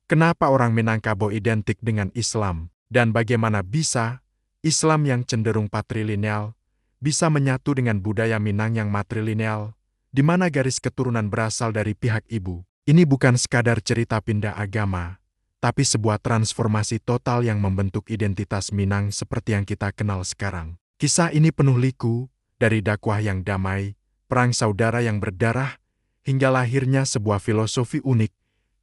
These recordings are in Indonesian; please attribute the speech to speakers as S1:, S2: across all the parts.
S1: Kenapa orang Minangkabau identik dengan Islam? Dan bagaimana bisa Islam yang cenderung patrilineal bisa menyatu dengan budaya Minang yang matrilineal, di mana garis keturunan berasal dari pihak ibu? Ini bukan sekadar cerita pindah agama, tapi sebuah transformasi total yang membentuk identitas Minang seperti yang kita kenal sekarang. Kisah ini penuh liku, dari dakwah yang damai, perang saudara yang berdarah, hingga lahirnya sebuah filosofi unik,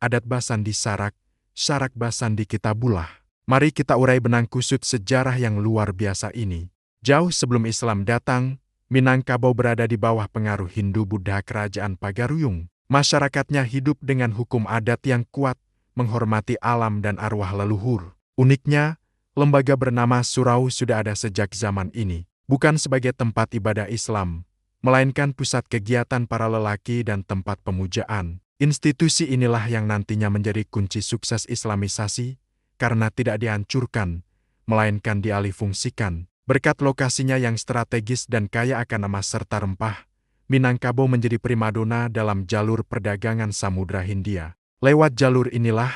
S1: adat Basan di Sarak, Sarak Basan di Kitabulah. Mari kita urai benang kusut sejarah yang luar biasa ini. Jauh sebelum Islam datang, Minangkabau berada di bawah pengaruh Hindu-Buddha Kerajaan Pagaruyung. Masyarakatnya hidup dengan hukum adat yang kuat, menghormati alam dan arwah leluhur. Uniknya, lembaga bernama surau sudah ada sejak zaman ini, bukan sebagai tempat ibadah Islam, melainkan pusat kegiatan para lelaki dan tempat pemujaan. Institusi inilah yang nantinya menjadi kunci sukses Islamisasi, karena tidak dihancurkan, melainkan dialihfungsikan. Berkat lokasinya yang strategis dan kaya akan emas serta rempah, Minangkabau menjadi primadona dalam jalur perdagangan Samudra Hindia. Lewat jalur inilah,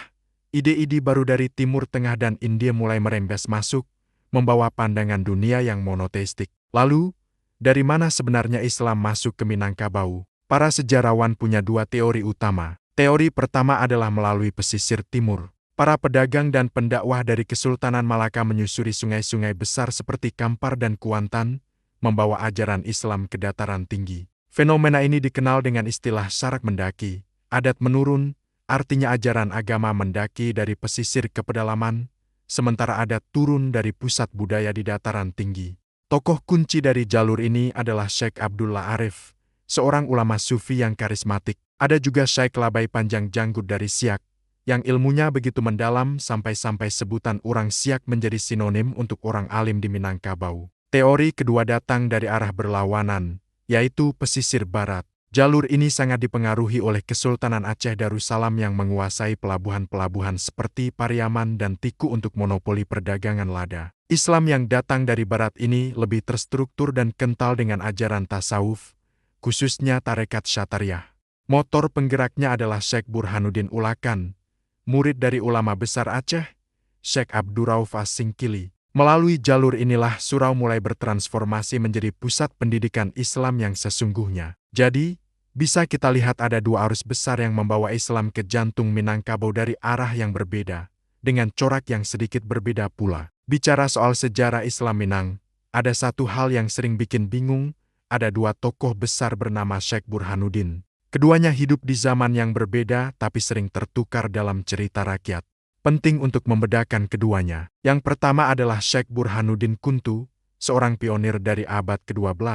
S1: ide-ide baru dari Timur Tengah dan India mulai merembes masuk, membawa pandangan dunia yang monoteistik. Lalu, dari mana sebenarnya Islam masuk ke Minangkabau? Para sejarawan punya dua teori utama. Teori pertama adalah melalui pesisir timur. Para pedagang dan pendakwah dari Kesultanan Malaka menyusuri sungai-sungai besar seperti Kampar dan Kuantan, membawa ajaran Islam ke dataran tinggi. Fenomena ini dikenal dengan istilah sarak mendaki. Adat menurun, artinya ajaran agama mendaki dari pesisir ke pedalaman, sementara adat turun dari pusat budaya di dataran tinggi. Tokoh kunci dari jalur ini adalah Syekh Abdullah Arif, seorang ulama sufi yang karismatik. Ada juga Syekh Labai Panjang Janggut dari Siak, yang ilmunya begitu mendalam sampai-sampai sebutan orang Siak menjadi sinonim untuk orang alim di Minangkabau. Teori kedua datang dari arah berlawanan, yaitu pesisir barat. Jalur ini sangat dipengaruhi oleh Kesultanan Aceh Darussalam yang menguasai pelabuhan-pelabuhan seperti Pariaman dan Tiku untuk monopoli perdagangan lada. Islam yang datang dari barat ini lebih terstruktur dan kental dengan ajaran tasawuf, khususnya tarekat Syatariyah. Motor penggeraknya adalah Syekh Burhanuddin Ulakan, murid dari ulama besar Aceh, Syekh Abdurrauf As-Singkili. Melalui jalur inilah surau mulai bertransformasi menjadi pusat pendidikan Islam yang sesungguhnya. Jadi, bisa kita lihat ada dua arus besar yang membawa Islam ke jantung Minangkabau dari arah yang berbeda, dengan corak yang sedikit berbeda pula. Bicara soal sejarah Islam Minang, ada satu hal yang sering bikin bingung, ada dua tokoh besar bernama Syekh Burhanuddin. Keduanya hidup di zaman yang berbeda tapi sering tertukar dalam cerita rakyat. Penting untuk membedakan keduanya. Yang pertama adalah Syekh Burhanuddin Kuntu, seorang pionir dari abad ke-12.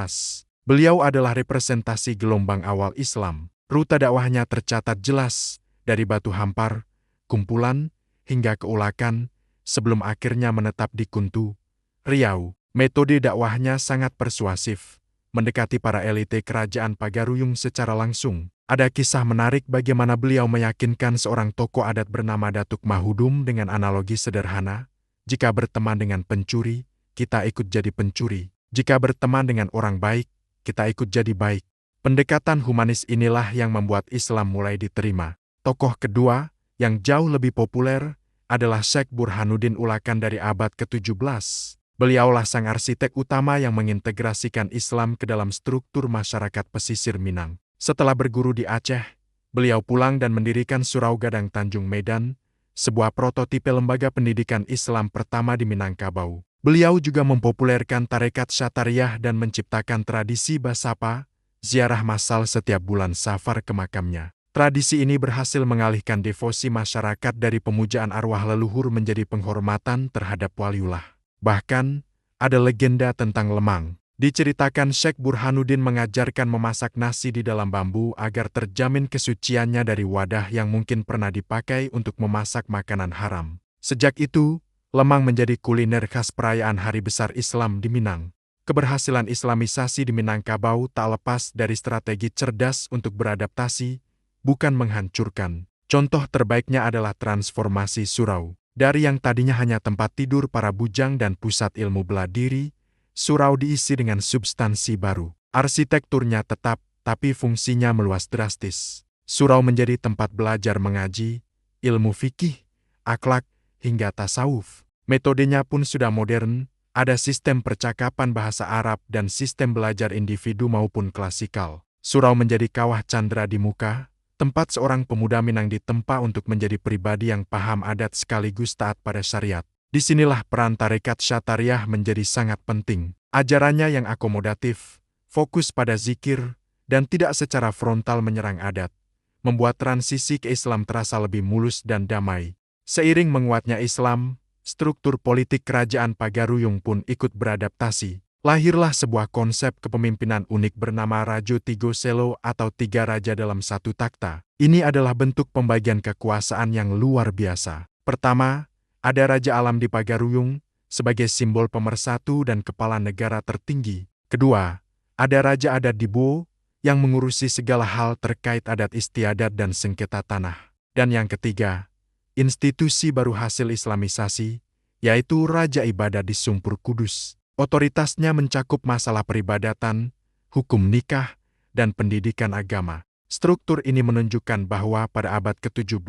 S1: Beliau adalah representasi gelombang awal Islam. Rute dakwahnya tercatat jelas, dari Batu Hampar, Kumpulan, hingga ke Ulakan, sebelum akhirnya menetap di Kuntu, Riau. Metode dakwahnya sangat persuasif, mendekati para elite kerajaan Pagaruyung secara langsung. Ada kisah menarik bagaimana beliau meyakinkan seorang tokoh adat bernama Datuk Mahudum dengan analogi sederhana. Jika berteman dengan pencuri, kita ikut jadi pencuri. Jika berteman dengan orang baik, kita ikut jadi baik. Pendekatan humanis inilah yang membuat Islam mulai diterima. Tokoh kedua, yang jauh lebih populer, adalah Syekh Burhanuddin Ulakan dari abad ke-17. Beliaulah sang arsitek utama yang mengintegrasikan Islam ke dalam struktur masyarakat pesisir Minang. Setelah berguru di Aceh, beliau pulang dan mendirikan Surau Gadang Tanjung Medan, sebuah prototipe lembaga pendidikan Islam pertama di Minangkabau. Beliau juga mempopulerkan tarekat Syatariyah dan menciptakan tradisi basapa, ziarah massal setiap bulan Safar ke makamnya. Tradisi ini berhasil mengalihkan devosi masyarakat dari pemujaan arwah leluhur menjadi penghormatan terhadap waliullah. Bahkan, ada legenda tentang lemang. Diceritakan Syekh Burhanuddin mengajarkan memasak nasi di dalam bambu agar terjamin kesuciannya dari wadah yang mungkin pernah dipakai untuk memasak makanan haram. Sejak itu, lemang menjadi kuliner khas perayaan Hari Besar Islam di Minang. Keberhasilan Islamisasi di Minangkabau tak lepas dari strategi cerdas untuk beradaptasi, bukan menghancurkan. Contoh terbaiknya adalah transformasi surau. Dari yang tadinya hanya tempat tidur para bujang dan pusat ilmu bela diri, surau diisi dengan substansi baru. Arsitekturnya tetap, tapi fungsinya meluas drastis. Surau menjadi tempat belajar mengaji, ilmu fikih, akhlak, hingga tasawuf. Metodenya pun sudah modern, ada sistem percakapan bahasa Arab dan sistem belajar individu maupun klasikal. Surau menjadi kawah candera di muka, tempat seorang pemuda Minang ditempa untuk menjadi pribadi yang paham adat sekaligus taat pada syariat. Disinilah peran tarekat Syatariah menjadi sangat penting. Ajarannya yang akomodatif, fokus pada zikir, dan tidak secara frontal menyerang adat, membuat transisi ke Islam terasa lebih mulus dan damai. Seiring menguatnya Islam, struktur politik kerajaan Pagaruyung pun ikut beradaptasi. Lahirlah sebuah konsep kepemimpinan unik bernama Rajo Tigo Selo atau tiga raja dalam satu takhta. Ini adalah bentuk pembagian kekuasaan yang luar biasa. Pertama, ada Raja Alam di Pagaruyung sebagai simbol pemersatu dan kepala negara tertinggi. Kedua, ada Raja Adat di Bo yang mengurusi segala hal terkait adat istiadat dan sengketa tanah. Dan yang ketiga, institusi baru hasil Islamisasi, yaitu Raja Ibadah di Sumpur Kudus. Otoritasnya mencakup masalah peribadatan, hukum nikah, dan pendidikan agama. Struktur ini menunjukkan bahwa pada abad ke-17,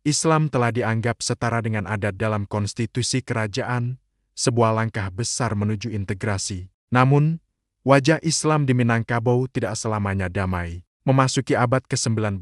S1: Islam telah dianggap setara dengan adat dalam konstitusi kerajaan, sebuah langkah besar menuju integrasi. Namun, wajah Islam di Minangkabau tidak selamanya damai. Memasuki abad ke-19,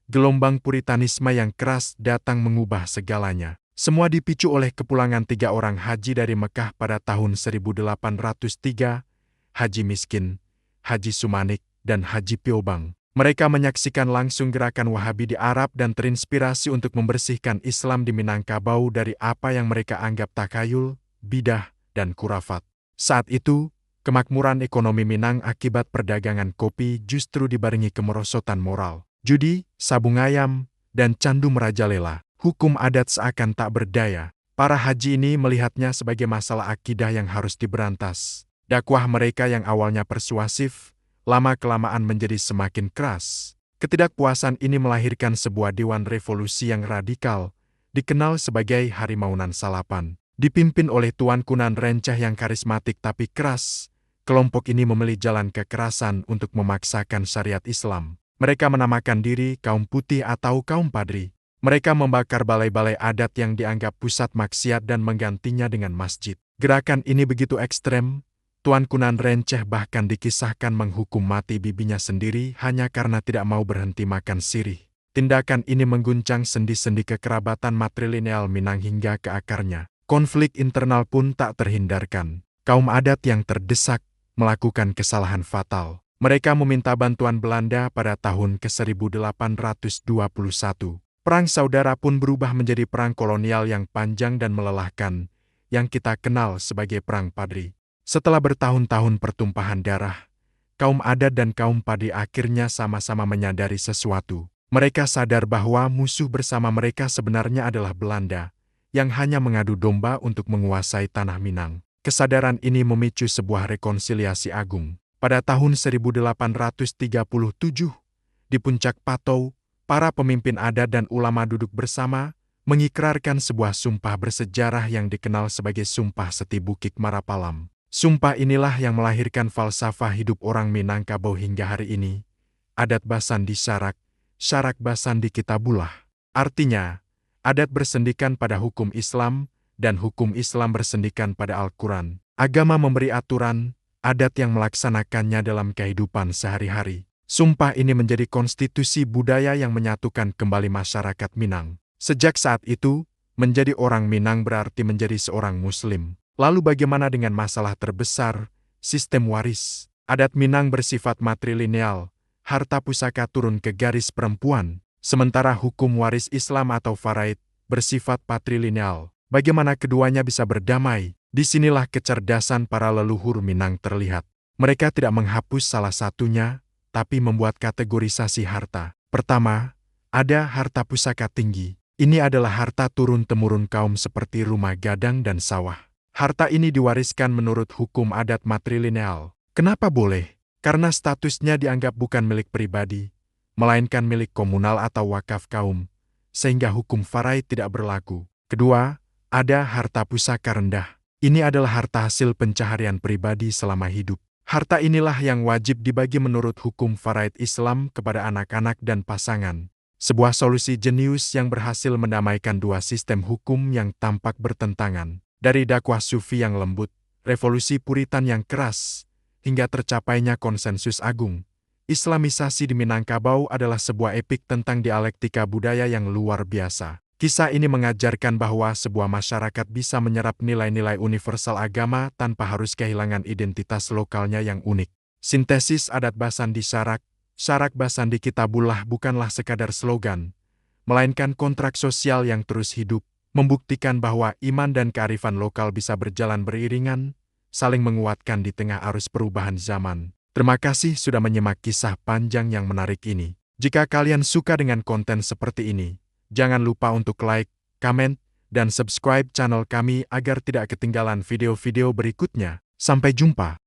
S1: gelombang puritanisme yang keras datang mengubah segalanya. Semua dipicu oleh kepulangan 3 orang haji dari Mekah pada tahun 1803, Haji Miskin, Haji Sumanik, dan Haji Piobang. Mereka menyaksikan langsung gerakan Wahabi di Arab dan terinspirasi untuk membersihkan Islam di Minangkabau dari apa yang mereka anggap takayul, bidah, dan kurafat. Saat itu, kemakmuran ekonomi Minang akibat perdagangan kopi justru dibarengi kemerosotan moral. Judi, sabung ayam, dan candu merajalela. Hukum adat seakan tak berdaya. Para haji ini melihatnya sebagai masalah akidah yang harus diberantas. Dakwah mereka yang awalnya persuasif, lama-kelamaan menjadi semakin keras. Ketidakpuasan ini melahirkan sebuah dewan revolusi yang radikal, dikenal sebagai Harimau Nan Salapan. Dipimpin oleh Tuan Kunan Renceh yang karismatik tapi keras, kelompok ini memilih jalan kekerasan untuk memaksakan syariat Islam. Mereka menamakan diri kaum putih atau kaum padri. Mereka membakar balai-balai adat yang dianggap pusat maksiat dan menggantinya dengan masjid. Gerakan ini begitu ekstrem, Tuan Kunan Renceh bahkan dikisahkan menghukum mati bibinya sendiri hanya karena tidak mau berhenti makan sirih. Tindakan ini mengguncang sendi-sendi kekerabatan matrilineal Minang hingga ke akarnya. Konflik internal pun tak terhindarkan. Kaum adat yang terdesak melakukan kesalahan fatal. Mereka meminta bantuan Belanda pada tahun ke-1821. Perang saudara pun berubah menjadi perang kolonial yang panjang dan melelahkan, yang kita kenal sebagai Perang Padri. Setelah bertahun-tahun pertumpahan darah, kaum adat dan kaum padri akhirnya sama-sama menyadari sesuatu. Mereka sadar bahwa musuh bersama mereka sebenarnya adalah Belanda, yang hanya mengadu domba untuk menguasai tanah Minang. Kesadaran ini memicu sebuah rekonsiliasi agung. Pada tahun 1837, di Puncak Patou, para pemimpin adat dan ulama duduk bersama, mengikrarkan sebuah sumpah bersejarah yang dikenal sebagai Sumpah Seti Bukit Marapalam. Sumpah inilah yang melahirkan falsafah hidup orang Minangkabau hingga hari ini. Adat basan di syarak, syarak basan di kitabullah. Artinya, adat bersendikan pada hukum Islam, dan hukum Islam bersendikan pada Al-Quran. Agama memberi aturan, adat yang melaksanakannya dalam kehidupan sehari-hari. Sumpah ini menjadi konstitusi budaya yang menyatukan kembali masyarakat Minang. Sejak saat itu, menjadi orang Minang berarti menjadi seorang Muslim. Lalu bagaimana dengan masalah terbesar, sistem waris? Adat Minang bersifat matrilineal, harta pusaka turun ke garis perempuan, sementara hukum waris Islam atau faraid bersifat patrilineal. Bagaimana keduanya bisa berdamai? Disinilah kecerdasan para leluhur Minang terlihat. Mereka tidak menghapus salah satunya, tapi membuat kategorisasi harta. Pertama, ada harta pusaka tinggi. Ini adalah harta turun-temurun kaum seperti rumah gadang dan sawah. Harta ini diwariskan menurut hukum adat matrilineal. Kenapa boleh? Karena statusnya dianggap bukan milik pribadi, melainkan milik komunal atau wakaf kaum, sehingga hukum faraid tidak berlaku. Kedua, ada harta pusaka rendah. Ini adalah harta hasil pencaharian pribadi selama hidup. Harta inilah yang wajib dibagi menurut hukum faraid Islam kepada anak-anak dan pasangan, Sebuah solusi jenius yang berhasil mendamaikan dua sistem hukum yang tampak bertentangan. Dari dakwah Sufi yang lembut, revolusi Puritan yang keras, hingga tercapainya konsensus agung. Islamisasi di Minangkabau adalah sebuah epik tentang dialektika budaya yang luar biasa. Kisah ini mengajarkan bahwa sebuah masyarakat bisa menyerap nilai-nilai universal agama tanpa harus kehilangan identitas lokalnya yang unik. Sintesis adat Basandi Syarak Basandi Kitabullah bukanlah sekadar slogan, melainkan kontrak sosial yang terus hidup, membuktikan bahwa iman dan kearifan lokal bisa berjalan beriringan, saling menguatkan di tengah arus perubahan zaman. Terima kasih sudah menyimak kisah panjang yang menarik ini. Jika kalian suka dengan konten seperti ini, jangan lupa untuk like, komen, dan subscribe channel kami agar tidak ketinggalan video-video berikutnya. Sampai jumpa.